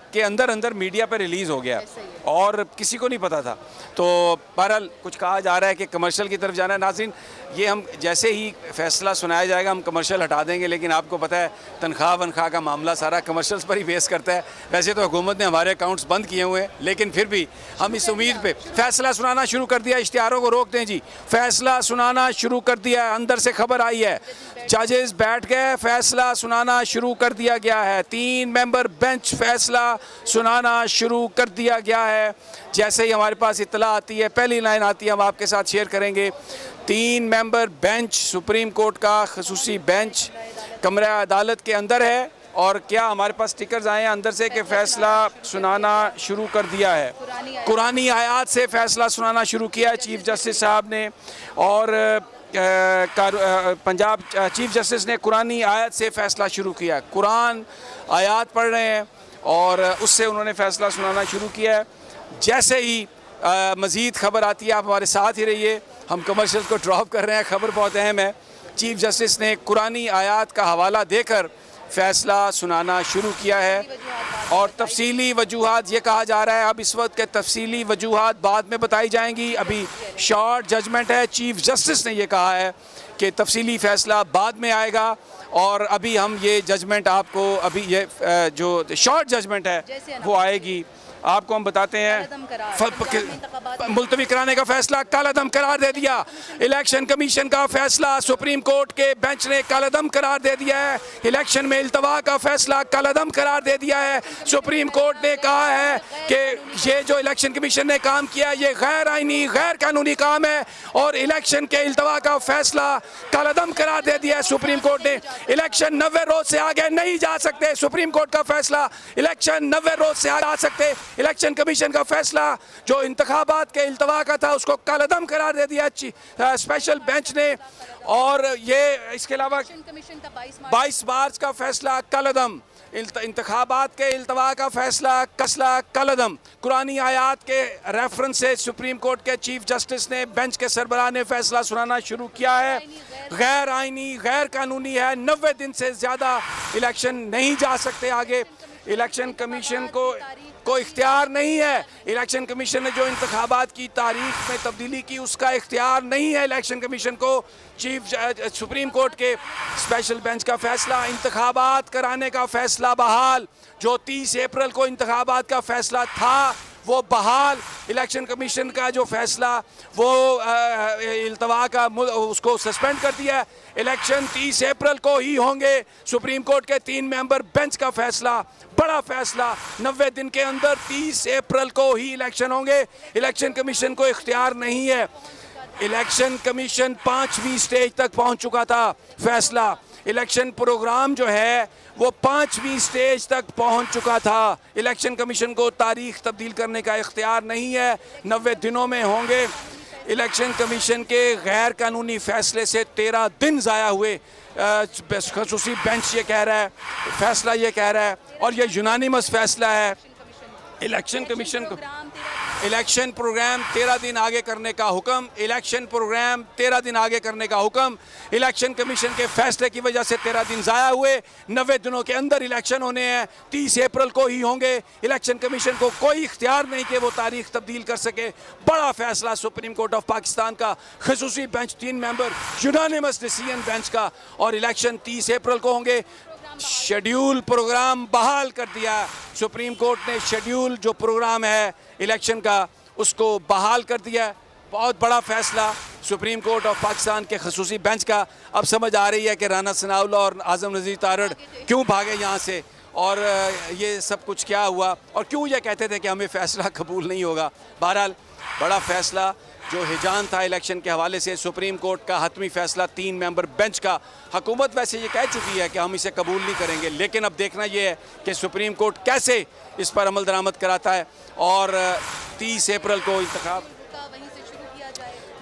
के अंदर अंदर मीडिया पे रिलीज़ हो गया और किसी को नहीं पता था। तो बहरहाल कुछ कहा जा रहा है कि कमर्शियल की तरफ जाना है। नाज़रीन, ये हम जैसे ही फैसला सुनाया जाएगा हम कमर्शियल हटा देंगे, लेकिन आपको पता है तनख्वाह वनख्वाह का मामला सारा कमर्शियल्स पर ही बेस करता है। वैसे तो हुकूमत ने हमारे अकाउंट्स बंद किए हुए हैं, लेकिन फिर भी हम इस उम्मीद पे फैसला सुनाना शुरू कर दिया। इश्तिहारों को रोक दें जी, फैसला सुनाना शुरू कर दिया है। अंदर से खबर आई है, जजेस बैठ गए, फैसला सुनाना शुरू कर दिया गया है। 3 मेंबर बेंच फैसला सुनाना शुरू कर दिया गया है। जैसे ही हमारे पास इत्तला आती है, पहली लाइन आती है, हम आपके साथ शेयर करेंगे। 3 मेंबर बेंच सुप्रीम कोर्ट का खसूसी बेंच कमरा अदालत के अंदर है और क्या हमारे पास स्टिकर्स आए हैं अंदर से कि फैसला सुनाना शुरू कर दिया है। कुरानी आयात से फैसला सुनाना शुरू किया है चीफ जस्टिस साहब ने, और पंजाब चीफ जस्टिस ने कुरानी आयत से फ़ैसला शुरू किया। कुरान आयत पढ़ रहे हैं और उससे उन्होंने फ़ैसला सुनाना शुरू किया है। जैसे ही मज़ीद खबर आती है आप हमारे साथ ही रहिए, हम कमर्शियल को ड्रॉप कर रहे हैं, खबर बहुत अहम है। चीफ जस्टिस ने कुरानी आयत का हवाला देकर फ़ैसला सुनाना शुरू किया है और तफसीली वजूहात ये कहा जा रहा है अब इस वक्त के तफसीली वजूहात बाद में बताई जाएंगी। अभी शॉर्ट जजमेंट है, चीफ जस्टिस ने ये कहा है कि तफसीली फ़ैसला बाद में आएगा और अभी हम ये जजमेंट आपको अभी ये जो शॉर्ट जजमेंट है वो आएगी, आपको हम बताते हैं। मुलतवी कराने का फैसला कलअदम करार दे दिया। इलेक्शन कमीशन का फैसला सुप्रीम कोर्ट के बेंच ने कलअदम करार दे दिया है। इलेक्शन में इल्तवा का फैसला कलअदम करार दे दिया है। सुप्रीम कोर्ट ने कहा है कि ये जो इलेक्शन कमीशन ने काम किया ये गैर आईनी गैर कानूनी काम है और इलेक्शन के इल्तवा का फैसला कलअदम करार दे दिया है सुप्रीम कोर्ट ने। इलेक्शन 90 रोज से आगे नहीं जा सकते, सुप्रीम कोर्ट का फैसला, इलेक्शन 90 रोज से आगे आ सकते। इलेक्शन कमीशन का फैसला जो इंतखाबात के इल्तवा का था उसको कलअदम करार दे दिया स्पेशल बेंच ने। और ये इसके अलावा 22 मार्च का फैसला कलअदम, इंतखाबात के इल्तवा का फैसला कसला कलअदम। कुरानी आयात के रेफरेंस से सुप्रीम कोर्ट के चीफ जस्टिस ने बेंच के सरबराह ने फैसला सुनाना शुरू किया है। गैर आईनी गैर कानूनी है, 90 दिन से ज़्यादा इलेक्शन नहीं जा सकते आगे। इलेक्शन कमीशन को कोई इख्तियार नहीं है, इलेक्शन कमीशन ने जो इंतखाबात की तारीख में तब्दीली की उसका इख्तियार नहीं है इलेक्शन कमीशन को। चीफ सुप्रीम कोर्ट के स्पेशल बेंच का फैसला, इंतखाबात कराने का फैसला बहाल। जो 30 अप्रैल को इंतखाबात का फैसला था वो बहाल। इलेक्शन कमीशन का जो फैसला वो इल्तवा का उसको सस्पेंड कर दिया है। इलेक्शन 30 अप्रैल को ही होंगे। सुप्रीम कोर्ट के 3 मेंबर बेंच का फैसला, बड़ा फैसला, 90 दिन के अंदर 30 अप्रैल को ही इलेक्शन होंगे। इलेक्शन कमीशन को इख्तियार नहीं है। इलेक्शन कमीशन 5वीं स्टेज तक पहुंच चुका था। फैसला इलेक्शन प्रोग्राम जो है वो 5वीं स्टेज तक पहुंच चुका था। इलेक्शन कमीशन को तारीख तब्दील करने का इख्तियार नहीं है, 90 दिनों में होंगे। इलेक्शन कमीशन के गैर कानूनी फैसले से 13 दिन ज़ाया हुए। खसूसी बेंच ये कह रहा है, फैसला ये कह रहा है और ये यूनानिमस फैसला है। इलेक्शन कमीशन को इलेक्शन प्रोग्राम 13 दिन आगे करने का हुक्म, इलेक्शन प्रोग्राम 13 दिन आगे करने का हुक्म। इलेक्शन कमीशन के फैसले की वजह से 13 दिन ज़ाया हुए। 90 दिनों के अंदर इलेक्शन होने हैं, 30 अप्रैल को ही होंगे। इलेक्शन कमीशन को कोई इख्तियार नहीं कि वो तारीख तब्दील कर सके। बड़ा फैसला सुप्रीम कोर्ट ऑफ पाकिस्तान का खसूसी bench 3 member unanimous decision bench का, और इलेक्शन 30 अप्रैल को होंगे। शेड्यूल प्रोग्राम बहाल कर दिया सुप्रीम कोर्ट ने। शेड्यूल जो प्रोग्राम है इलेक्शन का उसको बहाल कर दिया। बहुत बड़ा फैसला सुप्रीम कोर्ट ऑफ पाकिस्तान के खसूसी बेंच का। अब समझ आ रही है कि राना सनाउल्ला और आज़म नज़ीर तारड़ क्यों भागे यहाँ से और ये सब कुछ क्या हुआ और क्यों ये कहते थे कि हमें फ़ैसला कबूल नहीं होगा। बहरहाल बड़ा फ़ैसला जो हिजान था इलेक्शन के हवाले से, सुप्रीम कोर्ट का हतमी फ़ैसला 3 मेंबर बेंच का। हुकूमत वैसे ये कह चुकी है कि हम इसे कबूल नहीं करेंगे, लेकिन अब देखना ये है कि सुप्रीम कोर्ट कैसे इस पर अमल दरामद कराता है। और 30 अप्रैल को इंतखाब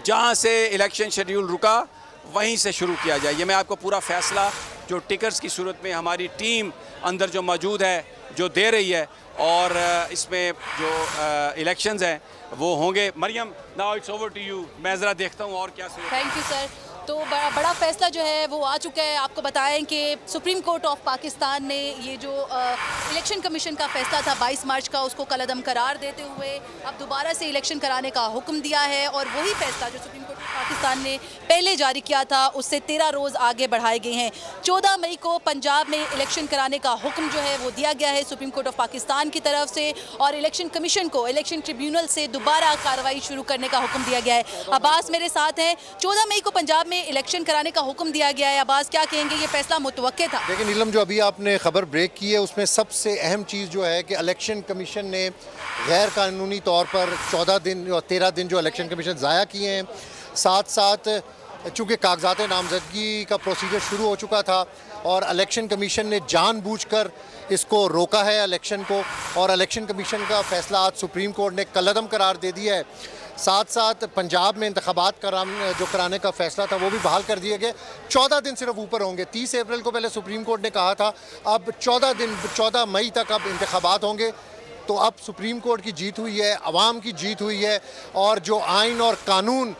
जहाँ से इलेक्शन शेड्यूल रुका वहीं से शुरू किया जाए। ये मैं आपको पूरा फ़ैसला जो टिकट्स की सूरत में हमारी टीम अंदर जो मौजूद है जो दे रही है, और इसमें जो इलेक्शंस हैं वो होंगे। Maryam, now it's over to you. मैं ज़रा देखता हूँ और क्या। Thank you sir. तो बड़ा फैसला जो है वो आ चुका है। आपको बताएं कि सुप्रीम कोर्ट ऑफ पाकिस्तान ने ये जो इलेक्शन कमीशन का फैसला था 22 मार्च का, उसको कलअदम करार देते हुए अब दोबारा से इलेक्शन कराने का हुक्म दिया है। और वही फैसला जो सुप्रीम कोर्ट ऑफ पाकिस्तान ने पहले जारी किया था उससे 13 रोज़ आगे बढ़ाए गए हैं। 14 मई को पंजाब में इलेक्शन कराने का हुक्म जो है वो दिया गया है सुप्रीम कोर्ट ऑफ पाकिस्तान की तरफ से, और इलेक्शन कमीशन को इलेक्शन ट्रिब्यूनल से दोबारा कार्रवाई शुरू करने का हुक्म दिया गया है। अब्बास मेरे साथ हैं। 14 मई को पंजाब में इलेक्शन कराने का हुक्म दिया गया है। अब्बास, क्या कहेंगे, ये फैसला मुतवक्के था? देखिए नीलम, जो अभी आपने खबर ब्रेक की है उसमें सबसे अहम चीज़ जो है कि इलेक्शन कमीशन ने गैर कानूनी तौर पर 14 दिन और 13 दिन जो इलेक्शन कमीशन ज़ाया किए हैं, साथ साथ चूँकि कागजात नामजदगी का प्रोसीजर शुरू हो चुका था और इलेक्शन कमीशन ने जानबूझकर इसको रोका है इलेक्शन को, और इलेक्शन कमीशन का फैसला आज सुप्रीम कोर्ट ने कलअदम करार दे दिया है। साथ साथ पंजाब में इंतखाबात जो कराने का फैसला था वो भी बहाल कर दिए गए। 14 दिन सिर्फ ऊपर होंगे। 30 अप्रैल को पहले सुप्रीम कोर्ट ने कहा था, अब 14 मई तक अब इंतखाबात होंगे। तो अब सुप्रीम कोर्ट की जीत हुई है, अवाम की जीत हुई है, और जो आइन और कानून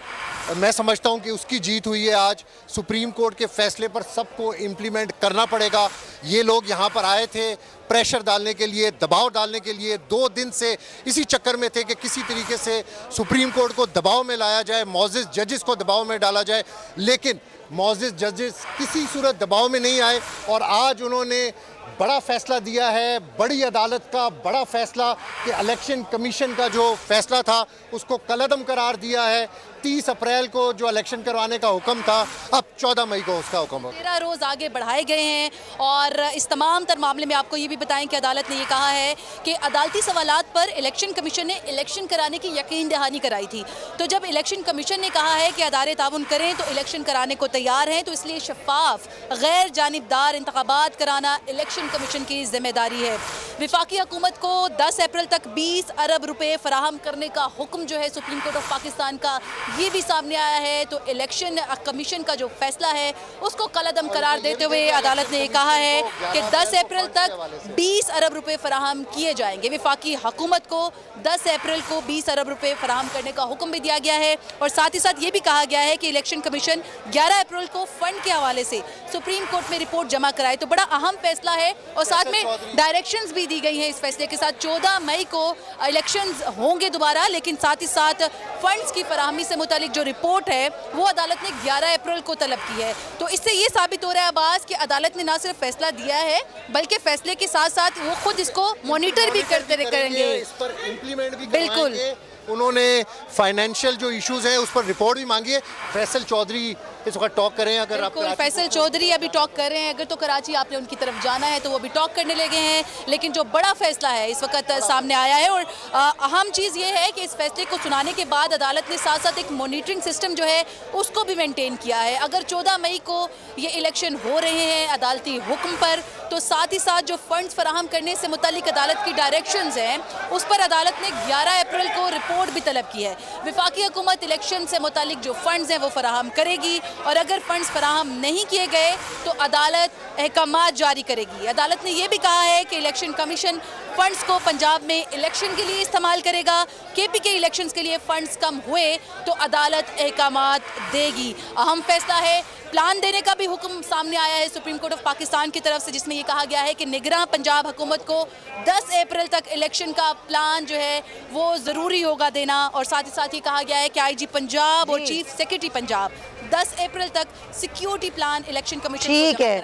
मैं समझता हूं कि उसकी जीत हुई है। आज सुप्रीम कोर्ट के फैसले पर सबको इम्प्लीमेंट करना पड़ेगा। ये लोग यहाँ पर आए थे प्रेशर डालने के लिए, दबाव डालने के लिए, 2 दिन से इसी चक्कर में थे कि किसी तरीके से सुप्रीम कोर्ट को दबाव में लाया जाए, मौजिज़ जजेस को दबाव में डाला जाए, लेकिन मौजिज़ जजेस किसी सूरत दबाव में नहीं आए। और आज उन्होंने बड़ा फैसला दिया है, बड़ी अदालत का बड़ा फैसला, कि इलेक्शन कमीशन का जो फैसला था उसको कलअदम करार दिया है। 30 अप्रैल को जो इलेक्शन करवाने का हुक्म था, अब 14 मई को उसका हुक्म हो। 13 रोज़ आगे बढ़ाए गए हैं। और इस तमाम तर मामले में आपको ये भी बताएं कि अदालत ने ये कहा है कि अदालती सवालात पर इलेक्शन कमीशन ने इलेक्शन कराने की यकीन दहानी कराई थी। तो जब इलेक्शन कमीशन ने कहा है कि अदारे ताउन करें तो इलेक्शन कराने को तैयार हैं, तो इसलिए शफाफ गैर जानिबदार इंतखाबात कराना इलेक्शन कमीशन की जिम्मेदारी है। विफाकी हुकूमत को 10 अप्रैल तक 20 अरब रुपए फराहम करने का हुक्म जो है सुप्रीम कोर्ट ऑफ पाकिस्तान का, ये भी सामने आया है। तो इलेक्शन कमीशन का जो फैसला है उसको कलअदम करार देते हुए अदालत ने कहा है कि 10 अप्रैल तक 20 अरब रुपए फराहम किए जाएंगे। विफाकी हुकूमत को 10 अप्रैल को 20 अरब रुपए फराहम करने का हुक्म भी दिया गया है। और साथ ही साथ ये भी कहा गया है कि इलेक्शन कमीशन 11 अप्रैल को फंड के हवाले से सुप्रीम कोर्ट में रिपोर्ट जमा कराए। तो बड़ा अहम फैसला है, और साथ में डायरेक्शंस भी दी गई हैं इस फैसले के साथ। 14 मई को इलेक्शंस होंगे दोबारा, लेकिन साथ ही साथ फंड्स की फराहमी से मुतालिक जो रिपोर्ट है वो अदालत ने 11 अप्रैल को तलब की है। तो इससे ये साबित हो रहा है अब्बास कि अदालत ने ना सिर्फ फैसला दिया है बल्कि फैसले के साथ साथ वो खुद इसको मॉनिटर भी करते रहेंगे, इस पर इम्प्लीमेंट भी बिल्कुल। उन्होंने फाइनेंशियल जो इश्यूज हैं उस पर रिपोर्ट भी मांगी है। फैसल चौधरी इस वक्त टॉक करें, अगर आप फैसल चौधरी अभी टॉक कर रहे हैं, अगर तो कराची आपने उनकी तरफ जाना है तो वो भी टॉक करने लगे हैं। लेकिन जो बड़ा फैसला है इस वक्त सामने आया है, और अहम चीज़ ये है कि इस फैसले को सुनाने के बाद अदालत ने साथ साथ एक मॉनिटरिंग सिस्टम जो है उसको भी मेंटेन किया है। अगर 14 मई को ये इलेक्शन हो रहे हैं अदालती हुक्म पर, तो साथ ही साथ जो फंड्स फराहम करने से मुतालिक अदालत की डायरेक्शंस हैं उस पर अदालत ने 11 अप्रैल को रिपोर्ट भी तलब की है। विफाकी हुकूमत इलेक्शन से मुतालिक जो फंड्स हैं वो फराहम करेगी, और अगर फंड्स फराहम नहीं किए गए तो अदालत अहकामात जारी करेगी। अदालत ने यह भी कहा है कि इलेक्शन कमीशन फंड्स को पंजाब में इलेक्शन के लिए इस्तेमाल करेगा। KPK इलेक्शंस के लिए फंड्स कम हुए तो अदालत अहकामात देगी। अहम फैसला है। प्लान देने का भी हुक्म सामने आया है सुप्रीम कोर्ट ऑफ पाकिस्तान की तरफ से, जिसमें ये कहा गया है कि निगरां पंजाब हुकूमत को 10 अप्रैल तक इलेक्शन का प्लान जो है वो ज़रूरी होगा देना। और साथ ही साथ ये कहा गया है कि IG पंजाब और चीफ सेक्रेटरी पंजाब 10 अप्रैल तक सिक्योरिटी प्लान इलेक्शन कमीशन ठीक है।